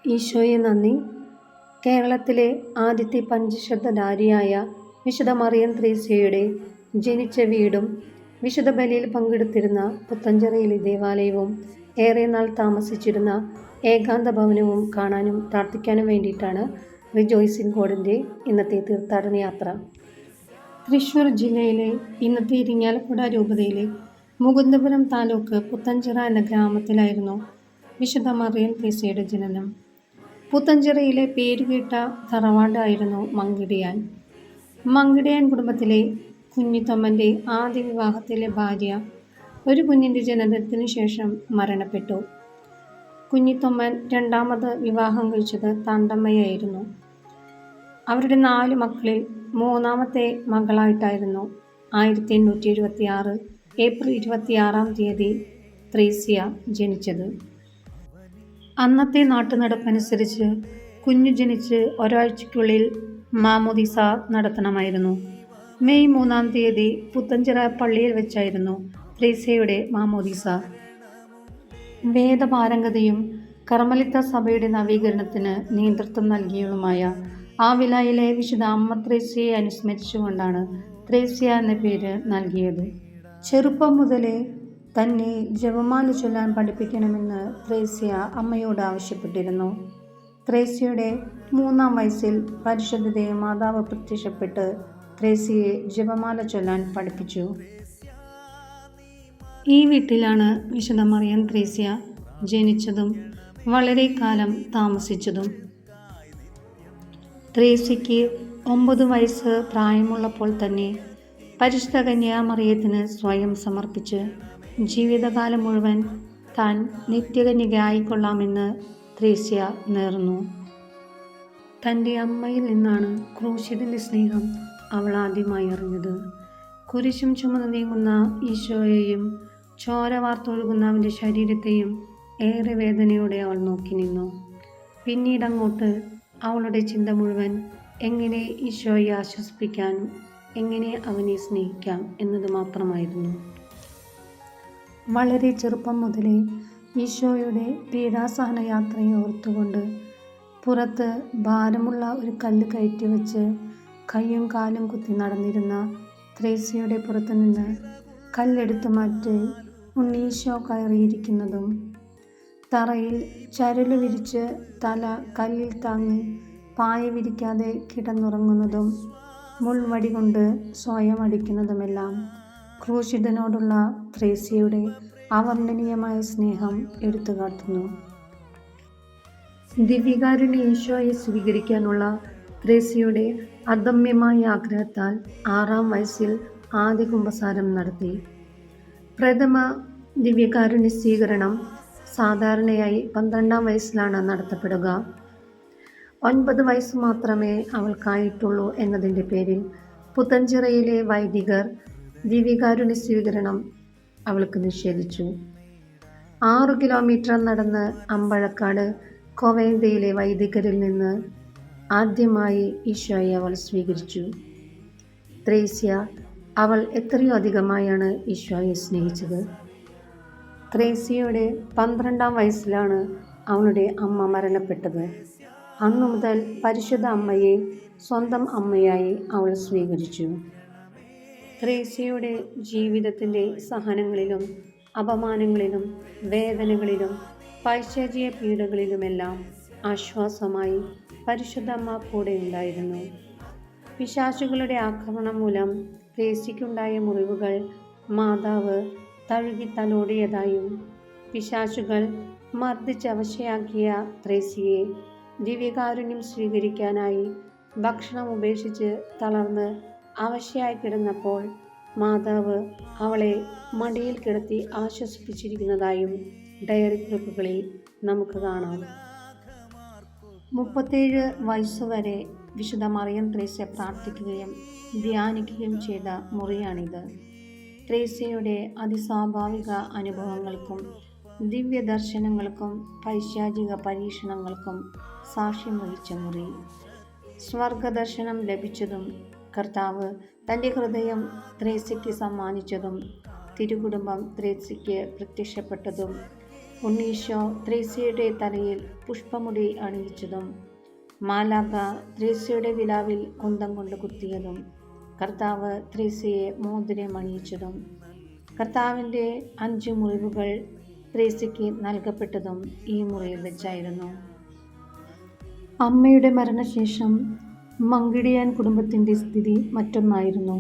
ഈശോയെ നന്ദി. കേരളത്തിലെ ആദ്യത്തെ പഞ്ചശതധാരിയായ വിശുദ്ധ മറിയം ത്രേസ്യയുടെ ജനിച്ച വീടും വിശുദ്ധ ബലിയിൽ പങ്കെടുത്തിരുന്ന പുത്തഞ്ചിറയിലെ ദേവാലയവും ഏറെ നാൾ താമസിച്ചിരുന്ന ഏകാന്ത ഭവനവും കാണാനും പ്രാർത്ഥിക്കാനും വേണ്ടിയിട്ടാണ് റിജോയ്സിംഗ് ഗോഡിൻ്റെ ഇന്നത്തെ തീർത്ഥാടന യാത്ര. തൃശ്ശൂർ ജില്ലയിലെ ഇന്നത്തെ ഇരിങ്ങാലക്കുട രൂപതയിലെ മുകുന്ദപുരം താലൂക്ക് പുത്തഞ്ചിറ എന്ന ഗ്രാമത്തിലായിരുന്നു വിശുദ്ധ മറിയം ത്രേസ്യയുടെ ജനനം. പുത്തഞ്ചിറയിലെ പേരുകേട്ട തറവാടായിരുന്നു മങ്കിടിയാൻ. മങ്കിടിയാൻ കുടുംബത്തിലെ കുഞ്ഞിത്തൊമ്മൻ്റെ ആദ്യ വിവാഹത്തിലെ ഭാര്യ ഒരു കുഞ്ഞിൻ്റെ ജനനത്തിനു ശേഷം മരണപ്പെട്ടു. കുഞ്ഞിത്തൊമ്മൻ രണ്ടാമത് വിവാഹം കഴിച്ചത് തണ്ടമ്മയായിരുന്നു. അവരുടെ 4 മക്കളിൽ മൂന്നാമത്തെ മകളായിട്ടായിരുന്നു 1876 ഏപ്രിൽ 26 ത്രേസ്യ ജനിച്ചത്. അന്നത്തെ നാട്ടുനടപ്പനുസരിച്ച് കുഞ്ഞു ജനിച്ച് ഒരാഴ്ചയ്ക്കുള്ളിൽ മാമോദിസ നടത്തണമായിരുന്നു. മെയ് 3 പുത്തഞ്ചിറ പള്ളിയിൽ വെച്ചായിരുന്നു ത്രേസ്യയുടെ മാമോദിസ. വേദപാരംഗതയും കർമ്മലിത്ത സഭയുടെ നവീകരണത്തിന് നേതൃത്വം നൽകിയതുമായ ആവിലായിലെ വിശുദ്ധ അമ്മ ത്രേസ്യയെ അനുസ്മരിച്ചുകൊണ്ടാണ് ത്രേസ്യ എന്ന പേര് നൽകിയത്. ചെറുപ്പം മുതലേ തന്നെ ജപമാല ചൊല്ലാൻ പഠിപ്പിക്കണമെന്ന് ത്രേസ്യ അമ്മയോട് ആവശ്യപ്പെട്ടിരുന്നു. ത്രേസ്യയുടെ 3-ാം വയസ്സിൽ പരിശുദ്ധ ദേവമാതാവ് പ്രത്യക്ഷപ്പെട്ട് ത്രേസ്യയെ ജപമാല ചൊല്ലാൻ പഠിപ്പിച്ചു. ഈ വീട്ടിലാണ് വിശുദ്ധ മറിയം ത്രേസ്യ ജനിച്ചതും വളരെ കാലം താമസിച്ചതും. ത്രേസ്യയ്ക്ക് 9 വയസ്സ് പ്രായമുള്ളപ്പോൾ തന്നെ പരിശുദ്ധ കന്യാമറിയത്തിന് സ്വയം സമർപ്പിച്ച് ജീവിതകാലം മുഴുവൻ താൻ നിത്യകന്യകയായിക്കൊള്ളാമെന്ന് ത്രേസ്യ നേർന്നു. തൻ്റെ അമ്മയിൽ നിന്നാണ് ക്രൂശിതൻ്റെ സ്നേഹം അവൾ ആദ്യമായി അറിഞ്ഞത്. കുരിശും ചുമന്ന് നീങ്ങുന്ന ഈശോയെയും ചോര വാർത്തൊഴുകുന്ന അവൻ്റെ ശരീരത്തെയും ഏറെ വേദനയോടെ അവൾ നോക്കി നിന്നു. പിന്നീടങ്ങോട്ട് അവളുടെ ചിന്ത മുഴുവൻ എങ്ങനെ ഈശോയെ ആശ്വസിപ്പിക്കാനും എങ്ങനെ അവനെ സ്നേഹിക്കാം എന്നത് മാത്രമായിരുന്നു. വളരെ ചെറുപ്പം മുതലേ ഈശോയുടെ പീഡാസഹന യാത്രയെ ഓർത്തുകൊണ്ട് പുറത്ത് ഭാരമുള്ള ഒരു കല്ല് കയറ്റി വെച്ച് കൈയും കാലും കുത്തി നടന്നിരുന്ന ത്രേസ്യയുടെ പുറത്തു നിന്ന് കല്ലെടുത്തു മാറ്റി ഉണ്ണീശോ കയറിയിരിക്കുന്നതും തറയിൽ ചരല് വിരിച്ച് തല കല്ലിൽ താങ്ങി പായ വിരിക്കാതെ കിടന്നുറങ്ങുന്നതും മുൾവടി കൊണ്ട് സ്വയം അടിക്കുന്നതുമെല്ലാം ക്രൂശിതനോടുള്ള ത്രേസ്യയുടെ അവർണ്ണനീയമായ സ്നേഹം എടുത്തുകാട്ടുന്നു. ദിവ്യകാരുണ്യ ഈശോയെ സ്വീകരിക്കാനുള്ള ത്രേസ്യയുടെ അദമ്യമായ ആഗ്രഹത്താൽ 6-ാം വയസ്സിൽ ആദ്യ കുമ്പസാരം നടത്തി. പ്രഥമ ദിവ്യകാരുണ്യ സ്വീകരണം സാധാരണയായി 12-ാം വയസ്സിലാണ് നടത്തപ്പെടുക. 9 വയസ്സ് മാത്രമേ അവൾക്കായിട്ടുള്ളൂ എന്നതിൻ്റെ പേരിൽ പുത്തഞ്ചിറയിലെ വൈദികർ ദിവ്യകാരുണ്യ സ്വീകരണം അവൾക്ക് നിഷേധിച്ചു. 6 കിലോമീറ്റർ നടന്ന് അമ്പഴക്കാട് കോവേന്തയിലെ വൈദികരിൽ നിന്ന് ആദ്യമായി ഈശോയെ അവൾ സ്വീകരിച്ചു. ത്രേസ്യ അവൾ എത്രയോ അധികമായാണ് ഈശോയെ സ്നേഹിച്ചത്. ത്രേസ്യയുടെ 12-ാം വയസ്സിലാണ് അവളുടെ അമ്മ മരണപ്പെട്ടത്. അന്നു മുതൽ പരിശുദ്ധ അമ്മയെ സ്വന്തം അമ്മയായി അവൾ സ്വീകരിച്ചു. ത്രേസ്യയുടെ ജീവിതത്തിൻ്റെ സഹനങ്ങളിലും അപമാനങ്ങളിലും വേദനകളിലും പൈശാചിക പീഡകളിലുമെല്ലാം ആശ്വാസമായി പരിശുദ്ധ അമ്മ കൂടെ ഉണ്ടായിരുന്നു. പിശാചുകളുടെ ആക്രമണം മൂലം ത്രേസ്യയ്ക്കുണ്ടായ മുറിവുകൾ മാതാവ് തഴുകി തലോടിയതായും പിശാചുകൾ മർദ്ദിച്ചവശയാക്കിയ ത്രേസ്യയെ ദിവ്യകാരുണ്യം സ്വീകരിക്കാനായി ഭക്ഷണം ഉപേക്ഷിച്ച് തളർന്ന് അവശയായി കിടന്നപ്പോൾ മാതാവ് അവളെ മടിയിൽ കിടത്തി ആശ്വസിപ്പിച്ചിരിക്കുന്നതായും ഡയറി കുറിപ്പുകളിൽ നമുക്ക് കാണാം. 37 വയസ്സുവരെ വിശുദ്ധ മറിയം ത്രേസ്യ പ്രാർത്ഥിക്കുകയും ധ്യാനിക്കുകയും ചെയ്ത മുറിയാണിത്. ത്രേസ്യയുടെ അതിസ്വാഭാവിക അനുഭവങ്ങൾക്കും ദിവ്യദർശനങ്ങൾക്കും പൈശാചിക പരീക്ഷണങ്ങൾക്കും സാക്ഷ്യം വഹിച്ച മുറി. സ്വർഗദർശനം ലഭിച്ചതും കർത്താവ് തൻ്റെ ഹൃദയം ത്രേസ്യയ്ക്ക് സമ്മാനിച്ചതും തിരുകുടുംബം ത്രേസ്യയ്ക്ക് പ്രത്യക്ഷപ്പെട്ടതും ഉണ്ണീശോ ത്രേസ്യയുടെ തലയിൽ പുഷ്പമുടി അണിയിച്ചതും മാലാഖ ത്രേസ്യയുടെ വിലാവിൽ കുന്തം കൊണ്ട് കുത്തിയതും കർത്താവ് ത്രേസ്യയെ മോതിരം അണിയിച്ചതും കർത്താവിൻ്റെ 5 മുറിവുകൾ ത്രേസ്യയ്ക്ക് നൽകപ്പെട്ടതും ഈ മുറിയിൽ വെച്ചായിരുന്നു. അമ്മയുടെ മരണശേഷം മങ്കിടിയാൻ കുടുംബത്തിൻ്റെ സ്ഥിതി മറ്റൊന്നായിരുന്നു.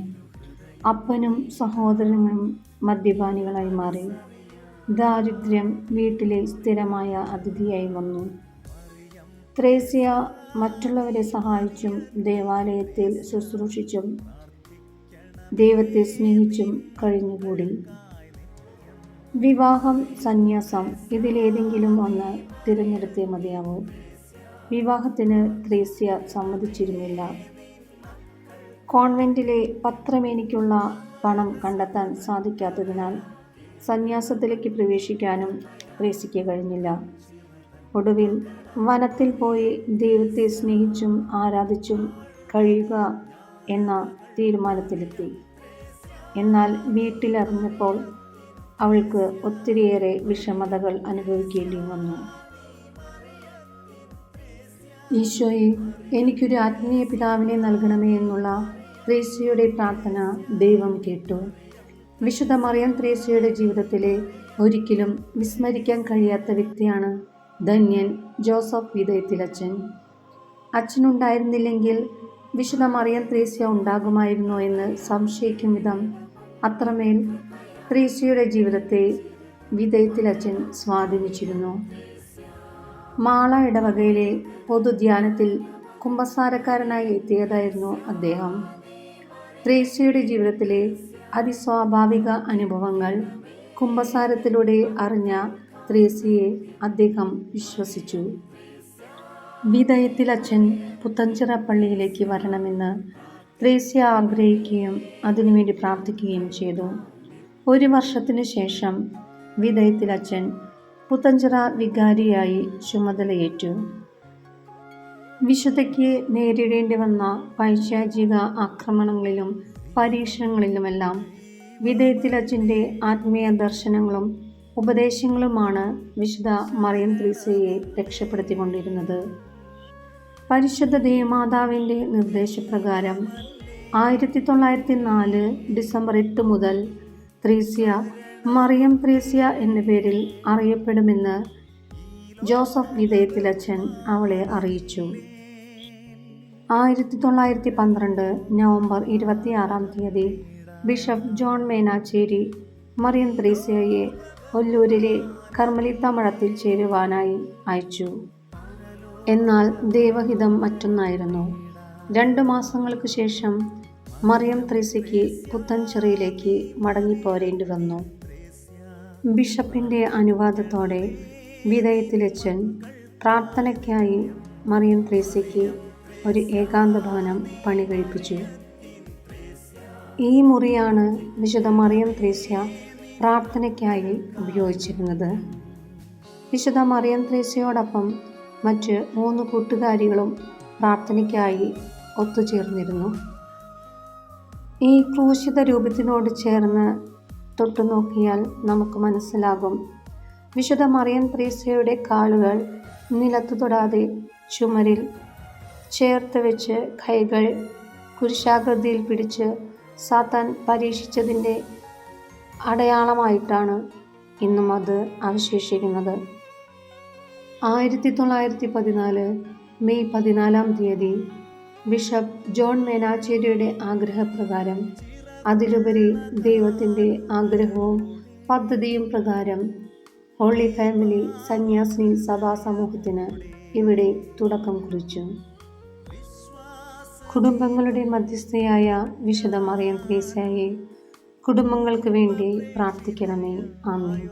അപ്പനും സഹോദരനും മദ്യപാനികളായി മാറി. ദാരിദ്ര്യം വീട്ടിലെ സ്ഥിരമായ അതിഥിയായി വന്നു. ത്രേസ്യ മറ്റുള്ളവരെ സഹായിച്ചും ദേവാലയത്തിൽ ശുശ്രൂഷിച്ചും ദൈവത്തെ സ്നേഹിച്ചും കഴിഞ്ഞുകൂടി. വിവാഹം, സന്യാസം ഇതിലേതെങ്കിലും ഒന്ന് തിരഞ്ഞെടുത്തേ മതിയാവൂ. വിവാഹത്തിന് ത്രേസ്യ സമ്മതിച്ചിരുന്നില്ല. കോൺവെന്റിലെ പത്രമേനിക്കുള്ള പണം കണ്ടെത്താൻ സാധിക്കാത്തതിനാൽ സന്യാസത്തിലേക്ക് പ്രവേശിക്കാനും ത്രേസ്യയ്ക്ക് കഴിഞ്ഞില്ല. ഒടുവിൽ വനത്തിൽ പോയി ദൈവത്തെ സ്നേഹിച്ചും ആരാധിച്ചും കഴിയുക എന്ന തീരുമാനത്തിലെത്തി. എന്നാൽ വീട്ടിലറിഞ്ഞപ്പോൾ അവൾക്ക് ഒത്തിരിയേറെ വിഷമതകൾ അനുഭവിക്കേണ്ടി വന്നു. ഈശോയെ, എനിക്കൊരു ആത്മീയ പിതാവിനെ നൽകണമേ എന്നുള്ള ത്രേസ്യയുടെ പ്രാർത്ഥന ദൈവം കേട്ടു. വിശുദ്ധ മറിയം ത്രേസ്യയുടെ ജീവിതത്തിലെ ഒരിക്കലും വിസ്മരിക്കാൻ കഴിയാത്ത വ്യക്തിയാണ് ധന്യൻ ജോസഫ് വിതയത്തിലച്ചൻ. അച്ഛനുണ്ടായിരുന്നില്ലെങ്കിൽ വിശുദ്ധ മറിയം ത്രേസ്യ ഉണ്ടാകുമായിരുന്നോ എന്ന് സംശയിക്കും വിധം അത്രമേൽ ത്രേസ്യയുടെ ജീവിതത്തെ വിതയത്തിലച്ചൻ സ്വാധീനിച്ചിരുന്നു. മാള ഇടവകയിലെ പൊതുധ്യാനത്തിൽ കുമ്പസാരക്കാരനായി എത്തിയതായിരുന്നു അദ്ദേഹം. ത്രേസ്യയുടെ ജീവിതത്തിലെ അതിസ്വാഭാവിക അനുഭവങ്ങൾ കുമ്പസാരത്തിലൂടെ അറിഞ്ഞ ത്രേസ്യയെ അദ്ദേഹം വിശ്വസിച്ചു. വിതയത്തിലച്ചൻ പുത്തഞ്ചിറ പള്ളിയിലേക്ക് വരണമെന്ന് ത്രേസ്യ ആഗ്രഹിക്കുകയും അതിനുവേണ്ടി പ്രാർത്ഥിക്കുകയും ചെയ്തു. 1 വർഷത്തിനു ശേഷം വിതയത്തിലച്ചൻ പുത്തഞ്ചിറ വികാരിയായി ചുമതലയേറ്റു. വിശുദ്ധയ്ക്ക് നേരിടേണ്ടി വന്ന പൈശാചിക ആക്രമണങ്ങളിലും പരീക്ഷണങ്ങളിലുമെല്ലാം വിതയത്തിലച്ചൻ്റെ ആത്മീയ ദർശനങ്ങളും ഉപദേശങ്ങളുമാണ് വിശുദ്ധ മറിയം ത്രേസ്യയെ രക്ഷപ്പെടുത്തിക്കൊണ്ടിരുന്നത്. പരിശുദ്ധ ദേവമാതാവിൻ്റെ നിർദ്ദേശപ്രകാരം 1904 ഡിസംബർ 8 മുതൽ ത്രേസ്യ മറിയം ത്രേസ്യ എന്ന പേരിൽ അറിയപ്പെടുമെന്ന് ജോസഫ് വിതയത്തിലച്ചൻ അവളെ അറിയിച്ചു. 1912 November 26 bishop John Menachery Mariam ത്രേസ്യയെ ഒല്ലൂരിലെ കർമ്മലിത്ത മഠത്തിൽ ചേരുവാനായി അയച്ചു. എന്നാൽ ദൈവഹിതം മറ്റൊന്നായിരുന്നു. 2 മാസങ്ങൾക്ക് ശേഷം മറിയം ത്രേസ്യയ്ക്ക് പുത്തൻചിറയിലേക്ക് മടങ്ങിപ്പോരേണ്ടി വന്നു. ബിഷപ്പിൻ്റെ അനുവാദത്തോടെ വിതയത്തിലച്ചൻ പ്രാർത്ഥനയ്ക്കായി മറിയം ത്രേസ്യയ്ക്ക് ഒരു ഏകാന്ത ഭവനം പണി കഴിപ്പിച്ചു. ഈ മുറിയാണ് വിശുദ്ധ മറിയം ത്രേസ്യ പ്രാർത്ഥനയ്ക്കായി ഉപയോഗിച്ചിരുന്നത്. വിശുദ്ധ മറിയം ത്രേസ്യയോടൊപ്പം മറ്റ് 3 കൂട്ടുകാരികളും പ്രാർത്ഥനയ്ക്കായി ഒത്തുചേർന്നിരുന്നു. ഈ ക്രൂശിത രൂപത്തിനോട് ചേർന്ന് തൊട്ടുനോക്കിയാൽ നമുക്ക് മനസ്സിലാകും, വിശുദ്ധ മറിയം ത്രേസ്യയുടെ കാലുകൾ നിലത്തു തൊടാതെ ചുമരിൽ ചേർത്ത് വെച്ച് കൈകൾ കുരിശാകൃതിയിൽ പിടിച്ച് സാത്താൻ പരീക്ഷിച്ചതിൻ്റെ അടയാളമായിട്ടാണ് ഇന്നും അത് അവശേഷിക്കുന്നത്. 1914 മെയ് 14 ബിഷപ്പ് ജോൺ മേനാച്ചേരിയുടെ ആഗ്രഹപ്രകാരം, അതിലുപരി ദൈവത്തിൻ്റെ ആഗ്രഹവും പദ്ധതിയും പ്രകാരം ഹോളി ഫാമിലി സന്യാസിനി സഭാ സമൂഹത്തിന് ഇവിടെ തുടക്കം കുറിച്ചു. കുടുംബങ്ങളുടെ മധ്യസ്ഥയായ വിശുദ്ധ മറിയം ത്രേസ്യയെ കുടുംബങ്ങൾക്ക് വേണ്ടി പ്രാർത്ഥിക്കണമേ. ആമേൻ.